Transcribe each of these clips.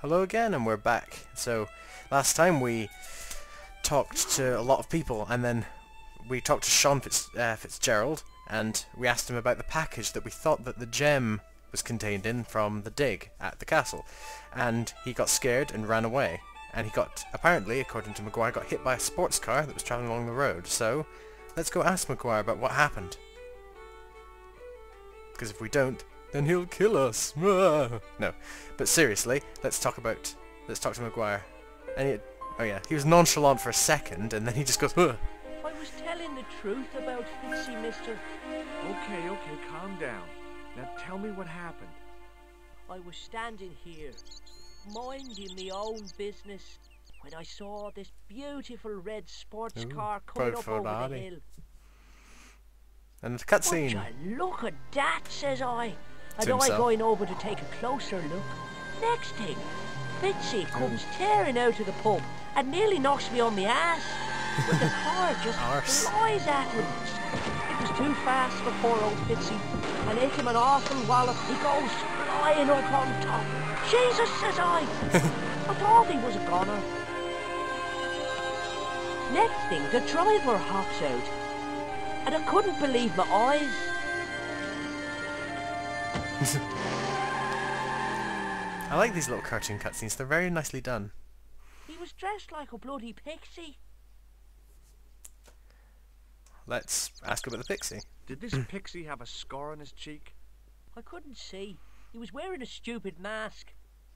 Hello again, and we're back. So, last time we talked to a lot of people, and then we talked to Sean Fitzgerald, and we asked him about the package that we thought that the gem was contained in from the dig at the castle. And he got scared and ran away. And he got, apparently, according to Maguire, got hit by a sports car that was travelling along the road. So, let's go ask Maguire about what happened. Because if we don't, then he'll kill us. No, but seriously, let's talk to Maguire. And oh yeah, he was nonchalant for a second, and then he just goes, "Ugh." I was telling the truth about Fitzy, mister. Okay, calm down. Now tell me what happened. I was standing here, minding my own business, when I saw this beautiful red sports car coming up over the hill. And the cutscene. Would you look at that, says I. And I himself. going over to take a closer look. Next thing, Fitzy comes tearing out of the pub and nearly knocks me on my ass. But the car just flies at him. It was too fast for poor old Fitzy, and hit him an awful wallop. He goes flying up on top. Jesus, says I. I thought he was a goner. Next thing, the driver hops out, and I couldn't believe my eyes. I like these little cartoon cutscenes. They're very nicely done. He was dressed like a bloody pixie. Let's ask about the pixie. Did this pixie have a scar on his cheek? I couldn't see. He was wearing a stupid mask.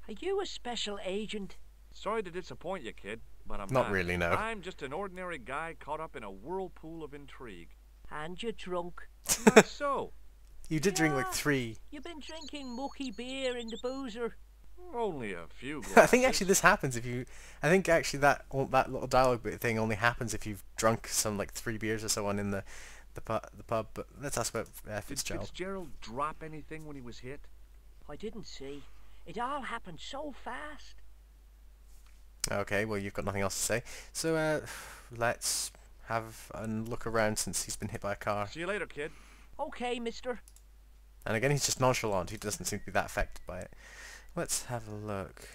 Are you a special agent? Sorry to disappoint you, kid, but I'm Not really, no. I'm just an ordinary guy caught up in a whirlpool of intrigue. And you're drunk. Not so. You did drink like 3. You've been drinking mucky beer in the boozer. Only a few glasses. I think actually this happens if you. I think actually that little dialogue bit thing only happens if you've drunk some like 3 beers or so on in the pub. But let's ask about Fitzgerald. Did Fitzgerald drop anything when he was hit? I didn't see. It all happened so fast. Okay, well you've got nothing else to say. So let's have a look around since he's been hit by a car. See you later, kid. Okay, mister. And again, he's just nonchalant. He doesn't seem to be that affected by it. Let's have a look.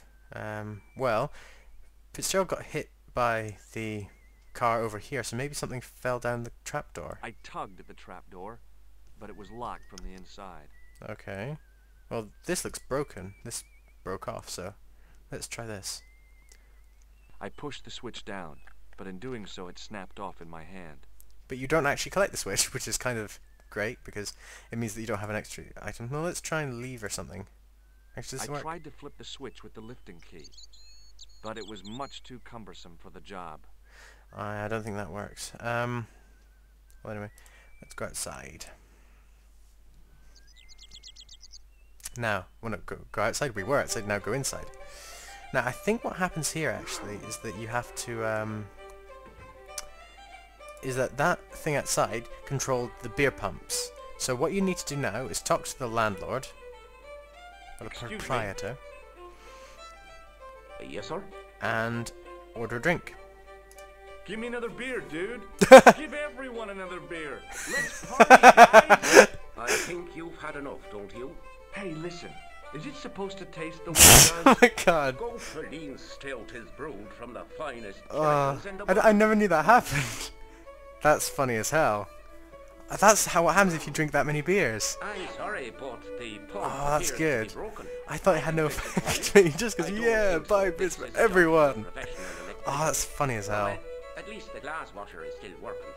Well, Fitzgerald got hit by the car over here, so maybe something fell down the trapdoor. I tugged at the trapdoor, but it was locked from the inside. Okay. Well, this looks broken. This broke off, so let's try this. I pushed the switch down, but in doing so it snapped off in my hand. But you don't actually collect the switch, which is kind of great, because it means that you don't have an extra item. Well, let's try and leave or something. Actually, does this I work? tried to flip the switch with the lifting key, but it was much too cumbersome for the job. I don't think that works. Well, anyway, let's go outside. Now, well, no, go outside. We were outside, now go inside. Now, I think what happens here, actually, is that you have to, is that thing outside controlled the beer pumps. So what you need to do now is talk to the landlord, or the proprietor. Yes, sir? And order a drink. Give me another beer, dude. Give everyone another beer. Let's party, guys. I think you've had enough, don't you? Hey, listen. Is it supposed to taste the way it Oh does? my god. Gopherline stout is brewed from the finest chemicals in the I never knew that happened. That's funny as hell. That's what happens if you drink that many beers. I'm sorry, but the pump Oh, that's appears to good. be broken. I thought it had no effect on me, just because, yeah, buy beers for everyone. Oh, that's funny as hell. At least the glass washer is still working.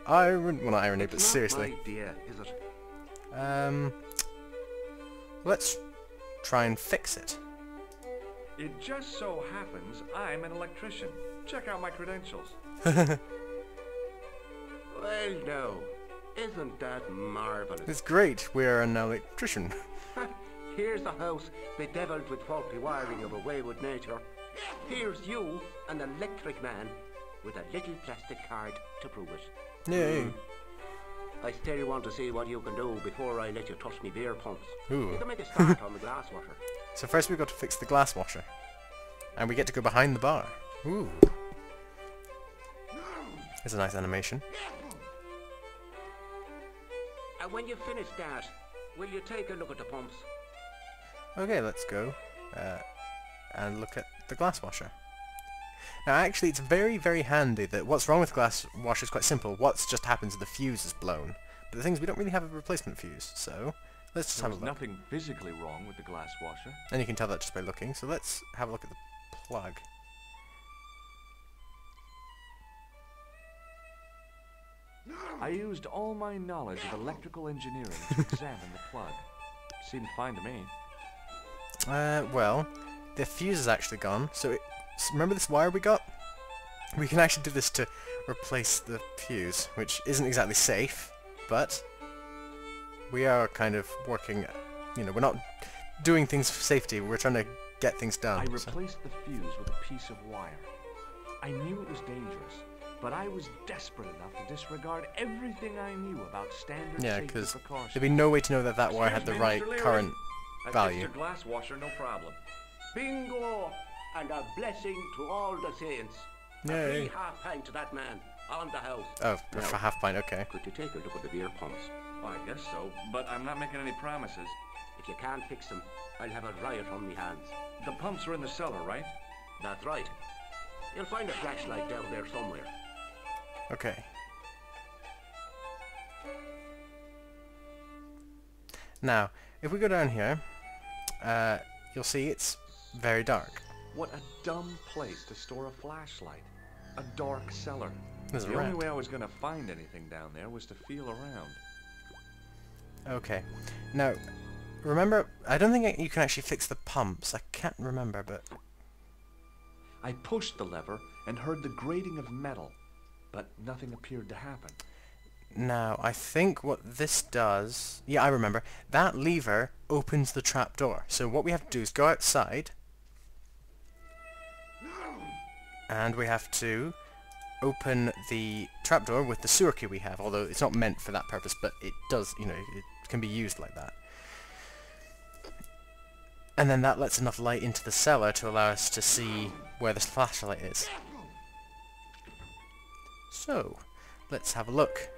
Well, not irony, but It's not seriously. my idea, is it? Let's try and fix it. It just so happens I'm an electrician. Check out my credentials. Well, no. Isn't that marvellous? It's great, we're an electrician. Here's a house bedeviled with faulty wiring of a wayward nature. Here's you, an electric man, with a little plastic card to prove it. Yay. I still want to see what you can do before I let you touch me beer pumps. Ooh. You can make a start on the glass washer. So first we've got to fix the glass washer. And we get to go behind the bar. Ooh. There's a nice animation. And when you finish that, will you take a look at the pumps? Okay, let's go. and look at the glass washer. Now actually it's very, very handy that what's wrong with glass washer is quite simple. What just happens is the fuse is blown. But the thing is we don't really have a replacement fuse, so let's just have a look. There's nothing physically wrong with the glass washer. And you can tell that just by looking, so let's have a look at the plug. I used all my knowledge of electrical engineering to examine the plug. Seemed fine to me. Well, the fuse is actually gone, so remember this wire we got? We can actually do this to replace the fuse, which isn't exactly safe, but we are kind of working, you know, we're not doing things for safety, we're trying to get things done. I replaced the fuse with a piece of wire. I knew it was dangerous, but I was desperate enough to disregard everything I knew about standard safety because precautions. there'd be no way to know that wire had the right current value. Your glass washer, no problem. Bingo! And a blessing to all the saints. A Yay. free half pint to that man on the house. Oh, Now, for half pint, okay. could you take a look at the beer pumps? Well, I guess so, but I'm not making any promises. If you can't fix them, I'll have a riot on me hands. The pumps are in the cellar, right? That's right. You'll find a flashlight down there somewhere. Okay. Now, if we go down here, you'll see it's very dark. What a dumb place to store a flashlight. A dark cellar. There's a The only rat. way I was gonna find anything down there was to feel around. Okay. Now, remember, I don't think you can actually fix the pumps. I can't remember, but... I pushed the lever and heard the grating of metal, but nothing appeared to happen. Now, I think what this does... Yeah, I remember. That lever opens the trapdoor. So what we have to do is go outside. And we have to open the trapdoor with the sewer key we have. Although it's not meant for that purpose, but it does, you know, it can be used like that. And then that lets enough light into the cellar to allow us to see where this flashlight is. So, let's have a look.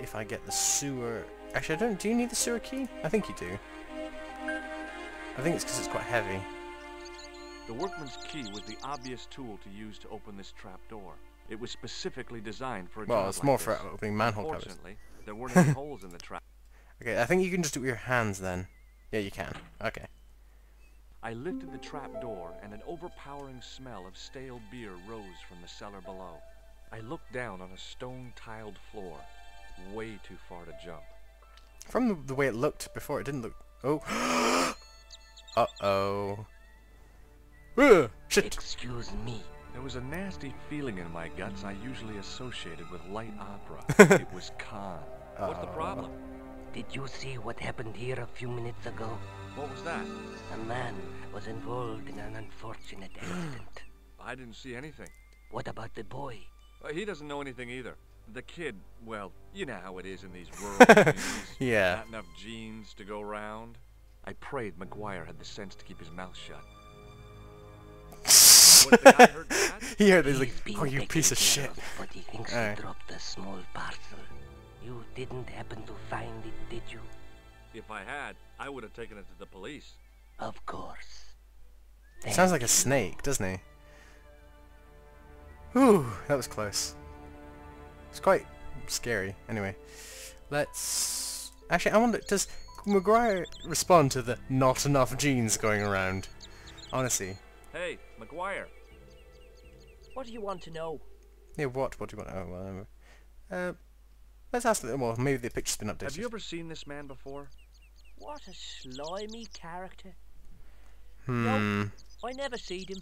If I get the sewer... Actually, I don't... Do you need the sewer key? I think you do. I think it's because it's quite heavy. The workman's key was the obvious tool to use to open this trapdoor. It was specifically designed for a Well, job it's like more this. for opening manhole covers. Unfortunately, there weren't any holes in the trap. Okay, I think you can just do it with your hands then. Yeah, you can. Okay. I lifted the trap door, and an overpowering smell of stale beer rose from the cellar below. I looked down on a stone-tiled floor, way too far to jump. From the way it looked before, it didn't look... Oh! Uh-oh. Ugh, shit! Excuse me. There was a nasty feeling in my guts I usually associated with light opera. It was Khan. What's the problem? Did you see what happened here a few minutes ago? What was that? A man was involved in an unfortunate accident. I didn't see anything. What about the boy? He doesn't know anything either. The kid, well, you know how it is in these rural communities. Yeah. Not enough genes to go round. I prayed McGuire had the sense to keep his mouth shut. What, the guy heard that? He heard it, he's like, He's being oh, you taken piece of care shit. of, but he thinks Alright. he dropped a small parcel. You didn't happen to find it, did you? If I had, I would have taken it to the police. Of course. Sounds like a snake, doesn't he? Whew, that was close. It's quite scary. Anyway, let's... Actually, I wonder, does McGuire respond to the not enough genes going around? Honestly. Hey, McGuire. What do you want to know? Yeah, what? What do you want? Oh, well, let's ask them. Well, maybe the picture's been updated. Have you ever seen this man before? What a slimy character. Hmm. No, I never seen him.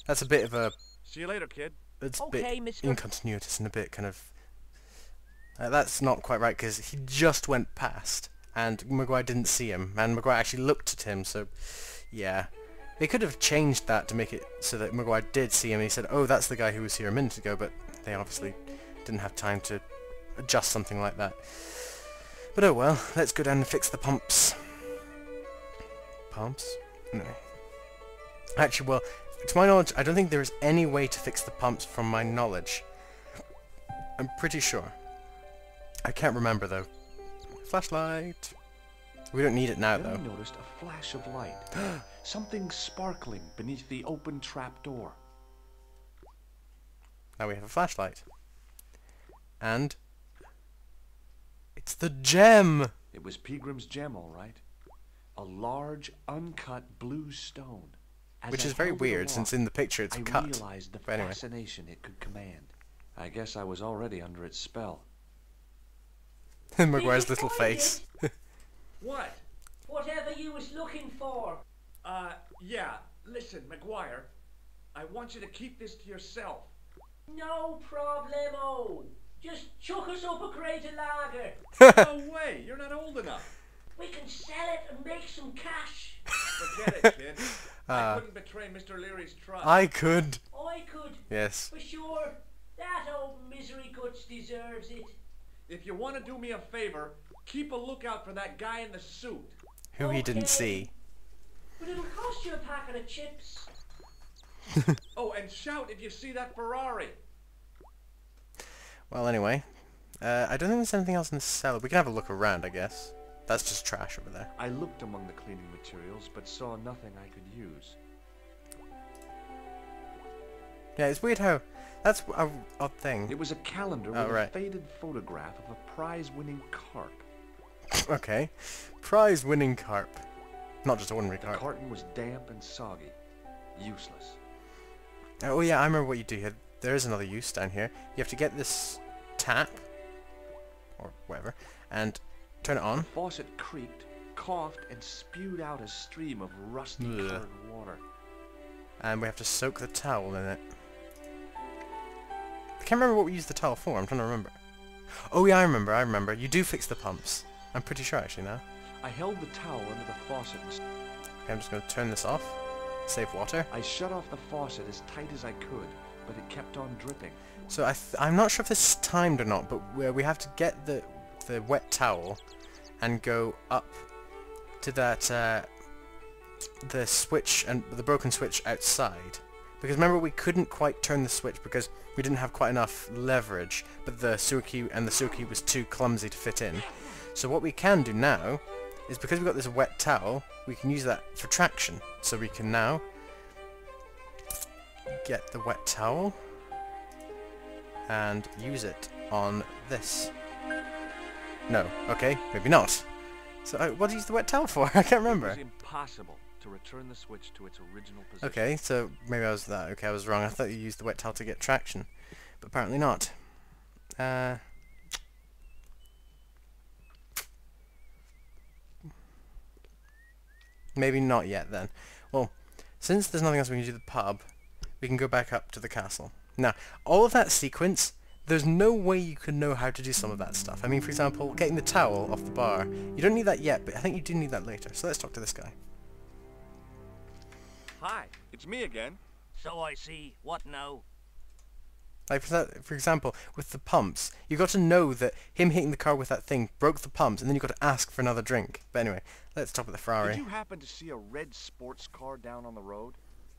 That's a bit of a... See you later, kid. It's a Okay, bit mister. incontinuous and a bit kind of... that's not quite right, because he just went past, and McGuire didn't see him, and McGuire actually looked at him, so... Yeah. They could have changed that to make it so that McGuire did see him, and he said, oh, that's the guy who was here a minute ago, but they obviously didn't have time to adjust something like that. But oh well, let's go down and fix the pumps. Pumps? No. Actually, well, to my knowledge, I don't think there is any way to fix the pumps from my knowledge. I'm pretty sure. I can't remember, though. Flashlight! We don't need it now, though. Then I noticed a flash of light. Something sparkling beneath the open trapdoor. Now we have a flashlight. And it's the gem! It was Peagrim's gem, all right. A large, uncut blue stone. As Which I is very held it weird, aloft, since in the picture it's I cut. realized the But anyway. fascination it could command. I guess I was already under its spell. Maguire's Did you little find face. What? Whatever you was looking for. Yeah. Listen, Maguire. I want you to keep this to yourself. No problemo. Just chuck us up a crate of lager. No way. You're not old enough. We can sell it and make some cash. Forget it, kid. I couldn't betray Mr. Leary's trust. I could. I could. Yes. For sure. That old misery guts deserves it. If you want to do me a favor, keep a lookout for that guy in the suit. Who he didn't Okay. see. But it'll cost you a packet of chips. Oh, and shout if you see that Ferrari. Well, anyway. I don't think there's anything else in the cellar. We can have a look around, I guess. That's just trash over there. I looked among the cleaning materials, but saw nothing I could use. Yeah, it's weird how... That's a odd thing. It was a calendar with a faded photograph of a prize-winning carp. Okay. Prize-winning carp. Not just ordinary The carp. carton was damp and soggy. Useless. Oh yeah, I remember what you do here. There is another use down here. You have to get this tap, or whatever, and turn it on. The faucet creaked, coughed, and spewed out a stream of rusty-colored water. And we have to soak the towel in it. I can't remember what we used the towel for. I'm trying to remember. Oh yeah, I remember. You do fix the pumps. I'm pretty sure actually now. I held the towel under the faucet and Okay, I'm just going to turn this off. Save water. I shut off the faucet as tight as I could, but it kept on dripping. So I'm not sure if this is timed or not, but we have to get the wet towel and go up to that the switch and the broken switch outside. Because remember, we couldn't quite turn the switch because we didn't have quite enough leverage, but the sewer key was too clumsy to fit in. So what we can do now is, because we've got this wet towel, we can use that for traction. So we can now get the wet towel and use it on this. No, okay, maybe not. So what do you use the wet towel for? I can't remember. It was impossible to return the switch to its original position. Okay, so maybe I was wrong. I thought you used the wet towel to get traction, but apparently not. Maybe not yet then. Well, since there's nothing else we can do to the pub, we can go back up to the castle. Now, all of that sequence, there's no way you can know how to do some of that stuff. I mean, for example, getting the towel off the bar. You don't need that yet, but I think you do need that later. So let's talk to this guy. Hi, it's me again. So I see. What now? Like, for example, with the pumps, you got to know that him hitting the car with that thing broke the pumps, and then you got to ask for another drink. But anyway, let's stop at the Ferrari. Did you happen to see a red sports car down on the road?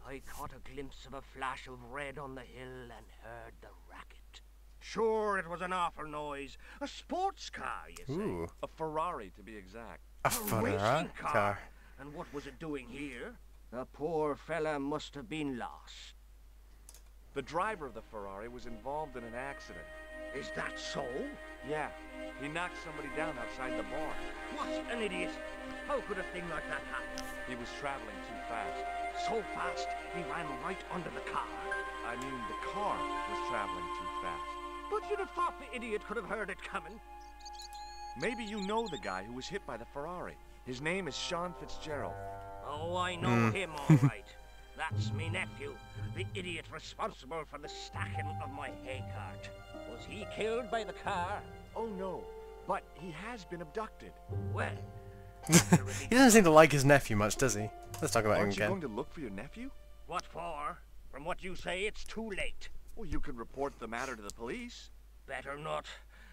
I caught a glimpse of a flash of red on the hill and heard the racket. Sure, it was an awful noise. A sports car, you say? Ooh, A Ferrari, to be exact. a racing Ferrari car. And what was it doing here? The poor fella must have been lost. The driver of the Ferrari was involved in an accident. Is that so? Yeah, he knocked somebody down outside the bar. What an idiot! How could a thing like that happen? He was traveling too fast. So fast, he ran right under the car. I mean, the car was traveling too fast. But you'd have thought the idiot could have heard it coming. Maybe you know the guy who was hit by the Ferrari. His name is Sean Fitzgerald. Oh, I know him all right. That's me nephew, the idiot responsible for the stacking of my hay cart. Was he killed by the car? Oh no, but he has been abducted. Well, He doesn't seem to like his nephew much, does he? Let's talk about him Aren't you again. going to look for your nephew? what for? From what you say, it's too late. Well, you could report the matter to the police. Better not.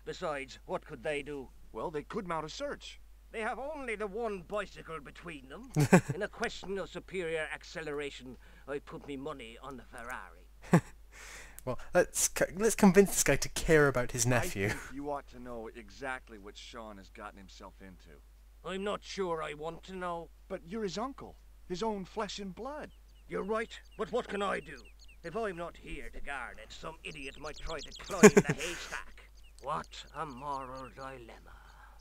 Besides, what could they do? Well, they could mount a search. They have only the one bicycle between them. In a question of superior acceleration, I put me money on the Ferrari. Well, let's convince this guy to care about his nephew. I think you ought to know exactly what Sean has gotten himself into. I'm not sure I want to know. But you're his uncle. his own flesh and blood. You're right, but what can I do? If I'm not here to guard it, some idiot might try to climb the haystack. What a moral dilemma.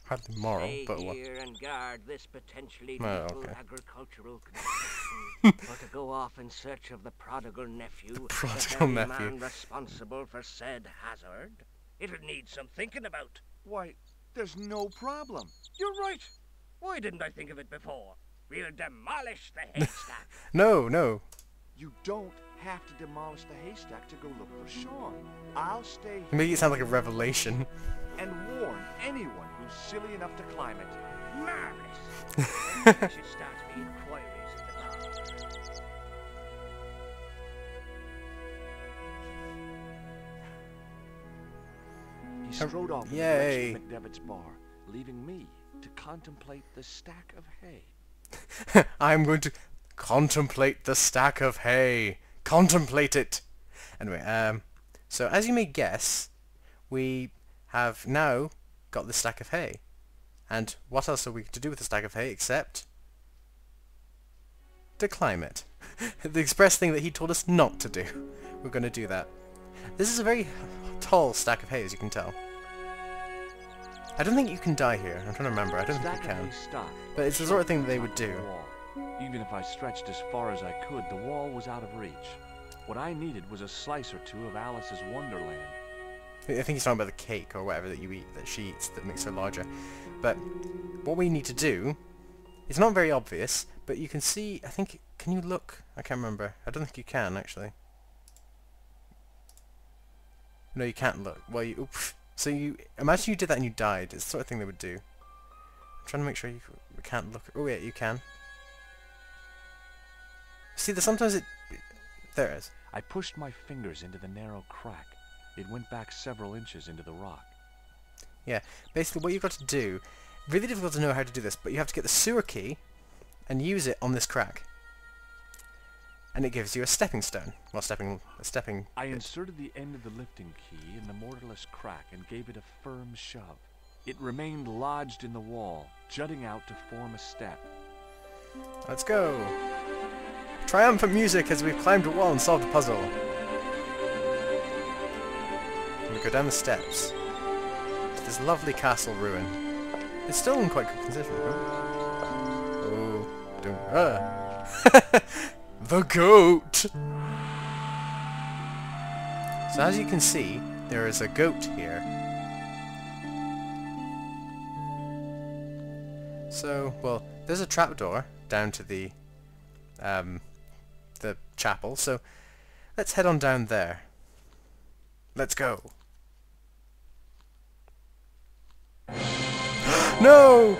Hardly moral, Stay but what? here and guard this potentially Oh, lethal okay. agricultural construction, or to go off in search of the prodigal nephew, the prodigal very nephew. man responsible for said hazard. It'll need some thinking about. Why, there's no problem. You're right. Why didn't I think of it before? We'll demolish the haystack. No, no. You don't have to demolish the haystack to go look for Sean. I'll stay You here make it sound like a revelation. and warn anyone who's silly enough to climb it. Marvelous. I think we should start the inquiries at the bar. He strode off in the Yay. direction of McDevitt's bar, leaving me to contemplate the stack of hay. I'm going to contemplate the stack of hay. Contemplate it. Anyway, so as you may guess, we have now got the stack of hay. And what else are we to do with the stack of hay except to climb it? The express thing that he told us not to do. We're going to do that. This is a very tall stack of hay, as you can tell. I don't think you can die here. I'm trying to remember. I don't think Stack you of can. hay stopped. But it's the sort of thing that they would On the do. wall. Even if I stretched as far as I could, the wall was out of reach. What I needed was a slice or two of Alice's Wonderland. I think he's talking about the cake or whatever that you eat, that she eats, that makes her larger. But what we need to do, it's not very obvious, but you can see, I think, can you look? I can't remember. I don't think you can, actually. No, you can't look. Well, you, oops. So you, imagine you did that and you died. It's the sort of thing they would do. I'm trying to make sure you can't look. Oh, yeah, you can. See, sometimes it, there it is. I pushed my fingers into the narrow crack. It went back several inches into the rock. Yeah, basically what you've got to do, really difficult to know how to do this, but you have to get the sewer key and use it on this crack. And it gives you a stepping stone. Well, a stepping I bit. inserted the end of the lifting key in the mortarless crack and gave it a firm shove. It remained lodged in the wall, jutting out to form a step. Let's go! Triumphant music as we've climbed a wall and solved a puzzle. And we go down the steps to this lovely castle ruin. It's still in quite good condition. Oh, don't, the goat! So as you can see, there is a goat here. So, well, there's a trapdoor down to the chapel, so let's head on down there. Let's go. No!